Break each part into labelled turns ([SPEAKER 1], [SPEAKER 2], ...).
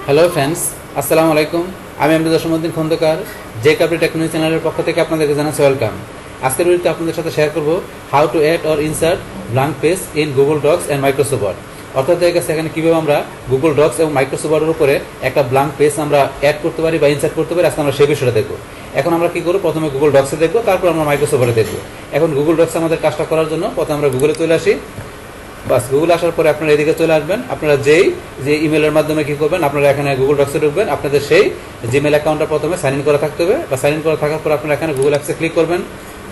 [SPEAKER 1] Hello friends, আসসালামু আলাইকুম। আমি জসীমউদ্দিন খন্দকার, যে কাপড়ি টেকনোলজি চ্যানেলের পক্ষ থেকে আপনাদেরকে জানাচ্ছি ওয়েলকাম। আজকের ভিডিওতে আপনাদের সাথে শেয়ার করব how to add or insert blank page in Google Docs and Microsoft Word. অর্থাৎ এখানে কীভাবে আমরা গুগল ডক্স এবং মাইক্রোসফট ওয়ার্ডের উপরে একটা ব্ল্যাঙ্ক পেজ আমরা অ্যাড করতে পারি বা ইনসার্ট করতে পারি। আজকে আমরা সেই বিষয়টা দেখব। এখন আমরা কী করবো, প্রথমে গুগল ডক্সে দেখবো, তারপর আমরা মাইক্রোসফট ওয়ার্ডে দেখবো। এখন গুগল ডক্সে আমাদের কাজটা করার জন্য প্রথমে আমরা গুগলে চলে আসি। বাস, গুগল আসার পরে আপনারা এদিকে চলে আসবেন। আপনারা যে ইমেলের মাধ্যমে কি করবেন, আপনারা এখানে গুগল ডক্সে ঢুকবেন। আপনাদের সেই জিমেল অ্যাকাউন্টটা প্রথমে সাইন ইন করা থাকতে হবে, বা সাইন ইন করা থাকার পর আপনারা এখানে গুগল অ্যাপসে ক্লিক করবেন।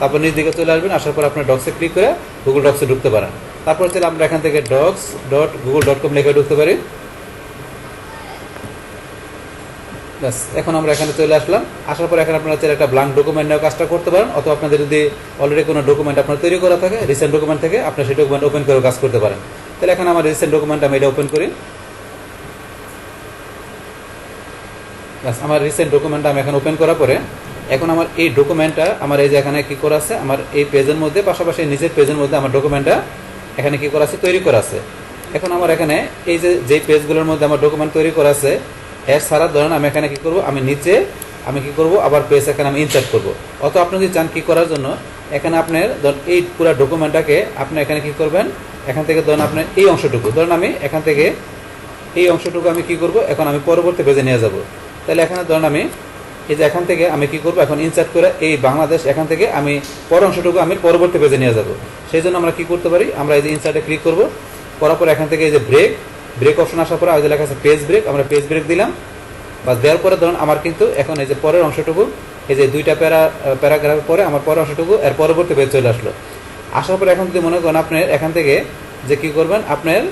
[SPEAKER 1] তারপর নিজ দিকে চলে আসবেন। আসার পর আপনার ডক্সে ক্লিক করে গুগল ডক্সে ঢুকতে পারেন। তারপর চলে আমরা এখান থেকে docs.google.com লিখে ঢুকতে পারি। ব্যাস, এখন আমরা এখানে চলে আসলাম। আসার পর এখানে আপনারা চাইলে একটা ব্ল্যাঙ্ক ডকুমেন্ট নিয়েও কাজটা করতে পারেন, অথবা আপনাদের যদি অলরেডি কোনো ডকুমেন্ট আপনার তৈরি করা থাকে, রিসেন্ট ডকুমেন্ট থেকে আপনার সেই ডকুমেন্ট ওপেন করেও কাজ করতে পারেন। তাহলে এখানে আমার রিসেন্ট ডকুমেন্ট আমি এটা ওপেন করি। ব্যাস, আমার রিসেন্ট ডকুমেন্টটা আমি এখন ওপেন করার পরে এখন আমার এই ডকুমেন্টটা আমার এই যে এখানে কী করা আছে, আমার এই পেজের মধ্যে, পাশাপাশি নিচের পেজের মধ্যে আমার ডকুমেন্টটা এখানে কী করা আছে, তৈরি করা আছে। এখন আমার এখানে এই যে পেজগুলোর মধ্যে আমার ডকুমেন্ট তৈরি করা আছে, এর সারা ধরেন আমি এখানে কী করবো, আমি নিচে আমি কী করবো, আবার পেজ এখানে আমি ইনসার্ট করবো। অত আপনি যদি চান কী করার জন্য, এখানে আপনার ধরুন এই পুরো ডকুমেন্টটাকে আপনি এখানে কী করবেন, এখান থেকে ধরুন আপনার এই অংশটুকু, ধরুন আমি এখান থেকে এই অংশটুকু আমি কী করবো, এখন আমি পরবর্তী পেজে নিয়ে যাব। তাহলে এখানে ধরুন আমি এই যে এখান থেকে আমি কী করবো, এখন ইনসার্ট করে এই বাংলাদেশ, এখান থেকে আমি পরের অংশটুকু আমি পরবর্তী পেজে নিয়ে যাব। সেই জন্য আমরা কী করতে পারি, আমরা এই যে ইনসার্টে ক্লিক করবো, করার পর এখান থেকে এই যে ব্রেক অপশন আসার পরে আগে লেখা আছে পেজ ব্রেক, আমরা পেজ ব্রেক দিলাম। বাস, দেওয়ার পরে ধরুন আমার কিন্তু এখন এই যে পরের অংশটুকু, এই যে দুইটা প্যারাগ্রাফের পরে আমার পরের অংশটুকু এর পরবর্তী পেজ চলে আসলো। আসার পরে এখন যদি মনে করেন আপনার এখান থেকে যে কী করবেন, আপনার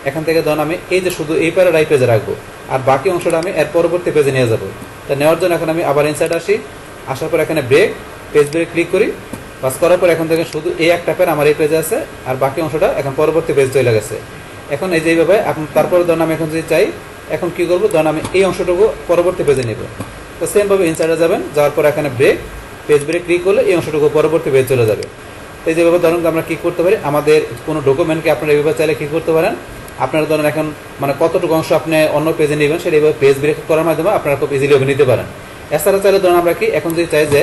[SPEAKER 1] এখান থেকে ধরুন আমি এই যে শুধু এই প্যারাটাই পেজে রাখবো, আর বাকি অংশটা আমি এর পরবর্তী পেজে নিয়ে যাবো। তা নেওয়ার জন্য এখন আমি আবার ইনসার্ট আসি। আসার পর এখানে পেজ ব্রেক ক্লিক করি। বাস, করার পর এখন থেকে শুধু এই একটা প্যারা আমার এই পেজে আছে, আর বাকি অংশটা এখন পরবর্তী পেজ চলে গেছে। এখন এই যে এইভাবে তারপরে ধরুন আমি এখন যদি চাই, এখন কী করবো, ধরুন আমি এই অংশটুকু পরবর্তী পেজে নেব। তো সেমভাবে ইনসার্টে যাবেন, যাওয়ার পর এখানে পেজ ব্রেক ক্লিক করলে এই অংশটুকু পরবর্তী পেজ চলে যাবে। এই যেভাবে ধরুন আমরা কী করতে পারি, আমাদের কোনো ডকুমেন্টকে আপনারা এইভাবে চাইলে কী করতে পারেন, আপনারা ধরুন এখন মানে কতটুকু অংশ আপনি অন্য পেজে নেবেন, সেটা এইভাবে পেজ ব্রেক করার মাধ্যমে আপনারা খুব ইজিলি নিতে পারেন। এছাড়া চাইলে ধরুন আমরা কি এখন যদি চাই যে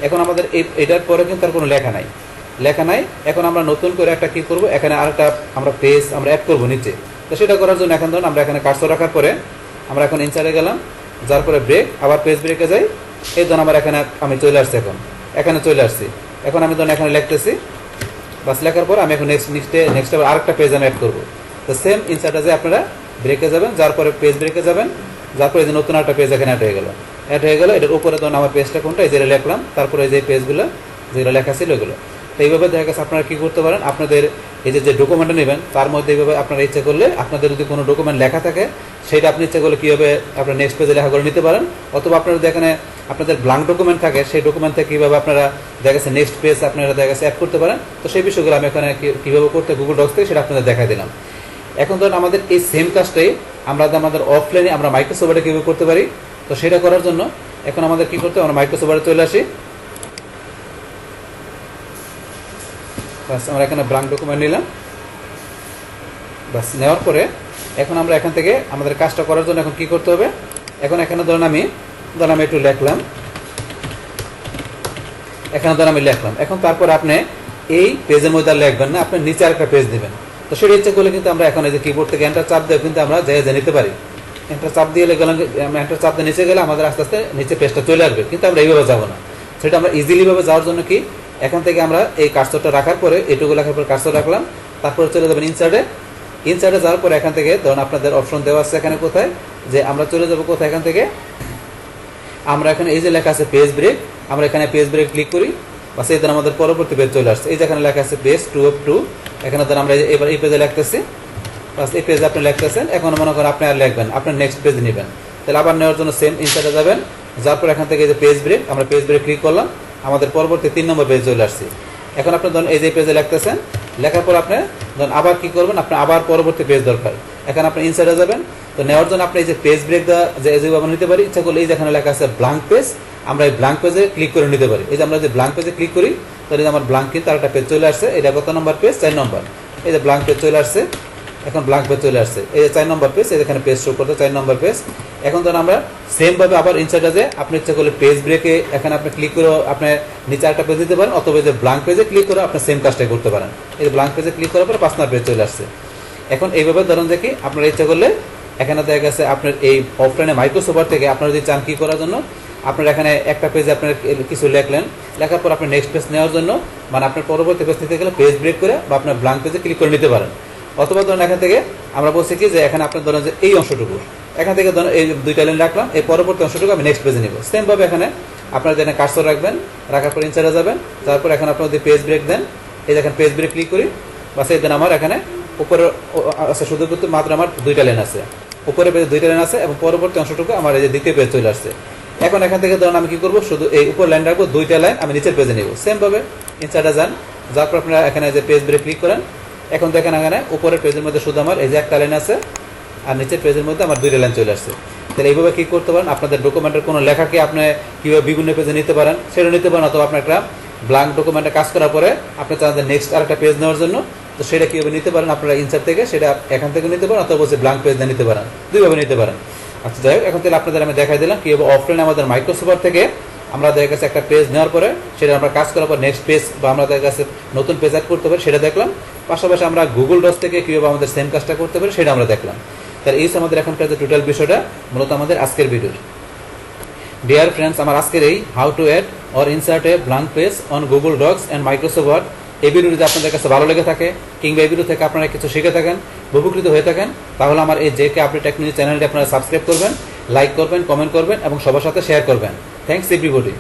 [SPEAKER 1] এখন আমাদের এটার পরে কিন্তু তার কোনো লেখা নাই, এখন আমরা নতুন করে একটা কী করবো, এখানে আরেকটা আমরা পেজ আমরা অ্যাড করবো নিচে। তো সেটা করার জন্য এখন ধরুন আমরা এখানে কার্সর রাখার পরে আমরা এখন ইনসার্টে গেলাম, যার পরে আবার পেজ ব্রেকে যাই। এই ধরুন আমার এখানে আমি চলে আসছি, এখানে চলে আসছি। এখন আমি ধরুন এখানে লিখতেছি। বাস, লেখার পর আমি এখন নেক্সট আবার আরেকটা পেজ আমি অ্যাড করবো। তো সেম ইনসার্টে যে আপনারা ব্রেকে যাবেন, যার পরে পেজ ব্রেকে যাবেন, যার পরে যে নতুন একটা পেজ এখানে অ্যাড হয়ে গেল। এটার উপরে ধরুন আমার পেজটা কোনটা, এই যে লিখলাম, তারপরে যে পেজগুলো যেগুলো লেখা ছিল ওগুলো। তো এইভাবে দেখা গেছে আপনারা কী করতে পারেন, আপনাদের এই যে ডকুমেন্টটা নেবেন তার মধ্যে এইভাবে আপনারা ইচ্ছা করলে, আপনাদের যদি কোনো ডকুমেন্ট লেখা থাকে সেটা আপনি ইচ্ছা করলে কীভাবে আপনার নেক্সট পেজে লেখা করে নিতে পারেন। অথবা আপনারা যেখানে আপনাদের ব্ল্যাঙ্ক ডকুমেন্ট থাকে, সেই ডকুমেন্ট থেকে কীভাবে আপনারা দেখা গেছে নেক্সট পেজ আপনারা দেখা গেছে অ্যাড করতে পারেন। তো সেই বিষয়গুলো আমি এখানে কীভাবে করতে গুগল ডক্স থেকে সেটা আপনাদের দেখাই দিলাম। এখন ধরুন আমাদের এই সেম কাজটাই আমরা আমাদের অফলাইনে আমরা মাইক্রোসফট ওয়ার্ডে কীভাবে করতে পারি। তো সেটা করার জন্য এখন আমাদের কী করতে হবে, আমরা মাইক্রোসফট ওয়ার্ডে চলে আসি। বাস, আমরা এখানে ব্ল্যাঙ্ক ডকুমেন্ট নিলাম। বাস, নেওয়ার পরে এখন আমরা এখান থেকে আমাদের কাজটা করার জন্য এখন কী করতে হবে, এখন এখানে ধরুন আমি একটু লিখলাম, এখন তারপর আপনি এই পেজের মধ্যে আর লিখবেন না, আপনি নিচে আরেকটা পেজ দেবেন। তো সেটা ইচ্ছা করলে কিন্তু আমরা এখন এই যে কিবোর্ড থেকে এন্টার চাপ দিয়ে কিন্তু আমরা জায়গায় নিতে পারি। এন্টার চাপ দিয়ে এন্টার চাপ দিয়ে নিচে গেলে আমাদের আস্তে আস্তে নিচে পেজটা চলে আসবে, কিন্তু আমরা এইভাবে যাবো না। সেটা আমরা ইজিলিভাবে যাওয়ার জন্য কি, এখান থেকে আমরা এই কার্সরটা রাখার পরে, এটুকু লেখার পরে কার্সর রাখলাম, তারপরে চলে যাবেন ইনসার্টে যাওয়ার পরে এখান থেকে ধরুন আপনাদের অপশন দেওয়া আছে এখানে কোথায়, যে আমরা চলে যাবো কোথায়, এখান থেকে আমরা এখানে এই যে লেখা আছে পেজ ব্রেক, আমরা এখানে পেজ ব্রেক ক্লিক করি। বাস, এই ধরুন আমাদের পরবর্তী পেজ চলে আসছে। এই যে এখানে লেখা আছে পেজ 2 of 2, এখানে ধরুন আমরা এবার এই পেজে লিখতেছি। বাস, এই পেজে আপনি লিখতেছেন। এখন মনে করেন আপনি আর লিখবেন, আপনার নেক্সট পেজ নেবেন। তাহলে আবার নেওয়ার জন্য সেম ইনসার্টে যাবেন, যার পর এখান থেকে এই যে পেজ ব্রেক, আমরা পেজ ব্রেক ক্লিক করলাম, আমাদের পরবর্তী 3 নম্বর পেজ চলে আসছে। এখন আপনি ধরুন এই যে পেজে লিখতেছেন, লেখার পর আপনি ধরুন আবার কী করবেন, আপনার আবার পরবর্তী পেজ দরকার। এখন আপনি ইনসার্টে যাবেন। তো নেওয়ার জন্য আপনি এই যে পেজ ব্রেক যেভাবে নিতে পারি, ইচ্ছা করলে এই যেখানে লেখা আছে ব্ল্যাঙ্ক পেজ, আমরা এই ব্ল্যাঙ্ক পেজে ক্লিক করে নিতে পারি। এই যে আমরা যে ব্ল্যাঙ্ক পেজে ক্লিক করি, তাহলে আমার ব্ল্যাঙ্ক কিন্তু আরেকটা পেজ চলে আসছে। এটা কত নম্বর পেজ, 4 নম্বর। এই যে ব্ল্যাঙ্ক পেজ চলে আসছে। এখন ব্ল্যাঙ্ক পেজ চলে আসছে। এই যে 4 নম্বর পেজ, এখানে পেজ শো করতে 4 নম্বর পেজ। এখন ধরুন আমরা সেমভাবে আবার ইনসার্টে যে আপনি ইচ্ছা করলে পেজ ব্রেকে এখানে আপনি ক্লিক করে আপনি নিচে একটা পেজ দিতে পারেন, অথবা যে ব্ল্যাঙ্ক পেজে ক্লিক করে আপনি সেম কাজটাই করতে পারেন। এই ব্ল্যাঙ্ক পেজে ক্লিক করার পরে 5 নম্বর পেজ চলে আসছে। এখন এইভাবে ধরুন যে কি আপনারা ইচ্ছা করলে এখানে দেখা গেছে আপনার এই অফলাইনে মাইক্রোসফট থেকে আপনারা যদি চান কি করার জন্য, আপনার এখানে একটা পেজে আপনার কিছু লিখলেন, লেখার পর আপনি নেক্সট পেজ নেওয়ার জন্য মানে আপনার পরবর্তী পেজ নিতে গেলে পেজ ব্রেক করে বা আপনার ব্ল্যাঙ্ক পেজে ক্লিক করে নিতে পারেন। অথবা ধরুন এখান থেকে আমরা বলছি কি যে এখানে আপনার ধরেন যে এই অংশটুকু এখান থেকে ধরুন এই 2টা লাইন রাখলাম, এই পরবর্তী অংশটুকু আমি নেক্সট পেজে নিব। সেমভাবে এখানে আপনারা যেখানে কার্সর রাখবেন, রাখার পর ইনসার্টে যাবেন, তারপর এখানে আপনার যদি পেজ ব্রেক দেন, এই দেখেন পেজ ব্রেক ক্লিক করি, বাস এই দেন আমার এখানে উপরে আছে শুধু মাত্র আমার 2টা লাইন আছে, উপরে পেজে 2টা লাইন আছে এবং পরবর্তী অংশটুকু আমার এই যে দ্বিতীয় পেজ চলে আসছে। এখন এখান থেকে ধরুন আমি কি করবো, শুধু এই উপর লাইন রাখবো, 2টা লাইন আমি নিচের পেজে নেব। সেমভাবে ইনসার্টে যান, যার পর আপনারা এখানে যে পেজ ব্রেক ক্লিক করেন। এখন দেখেন এখানে উপরের পেজের মধ্যে শুধু আমার এই যে একটা লাইন আছে আর নিচের পেজের মধ্যে আমার 2টা লাইন চলে আসছে। তাহলে এইভাবে কি করতে পারেন, আপনাদের ডকুমেন্টের কোনো লেখাকে আপনি কীভাবে বিভিন্ন পেজে নিতে পারেন সেটা নিতে পারেন, অথবা আপনার একটা ব্ল্যাঙ্ক ডকুমেন্টে কাজ করার পরে আপনি চান যে নেক্সট আরেকটা পেজ নেওয়ার জন্য, তো সেটা কীভাবে নিতে পারেন আপনারা ইনসার্ট থেকে সেটা এখান থেকে নিতে পারেন, অথবা বলছে ব্ল্যাঙ্ক পেজ দিয়ে নিতে পারেন, দুইভাবে নিতে পারেন। আচ্ছা যাই হোক, এখন তাহলে আপনাদের আমি দেখাই দিলাম কীভাবে অফলাইনে আমাদের মাইক্রোসফট থেকে আমরা দেখা গেছে একটা পেজ নেওয়ার পরে সেটা আমরা কাজ করার পর নেক্সট পেজ বা আমরা দেখা গেছে নতুন পেজ অ্যাড করতে পারি সেটা দেখলাম। পাশাপাশি আমরা গুগল ডক্স থেকে কীভাবে আমাদের সেম কাজটা করতে পারি সেটা আমরা দেখলাম। তাহলে এই আমাদের এখনকার যে টোটাল বিষয়টা মূলত আমাদের আজকের ভিডিওর। ডিয়ার ফ্রেন্ডস, আমার আজকের এই how to add or insert a blank page on Google Docs and Microsoft Word, এই ভিডিও যদি আপনাদের কাছে ভালো লেগে থাকে কিংবা এই ভিডিও থেকে আপনারা কিছু শিখে থাকেন, উপকৃত হয়ে থাকেন, তাহলে আমার এই জেকে আপডেট টেকনোলজি চ্যানেলটি আপনারা সাবস্ক্রাইব করবেন, লাইক করবেন, কমেন্ট করবেন এবং সবার সাথে শেয়ার করবেন। Thanks everybody.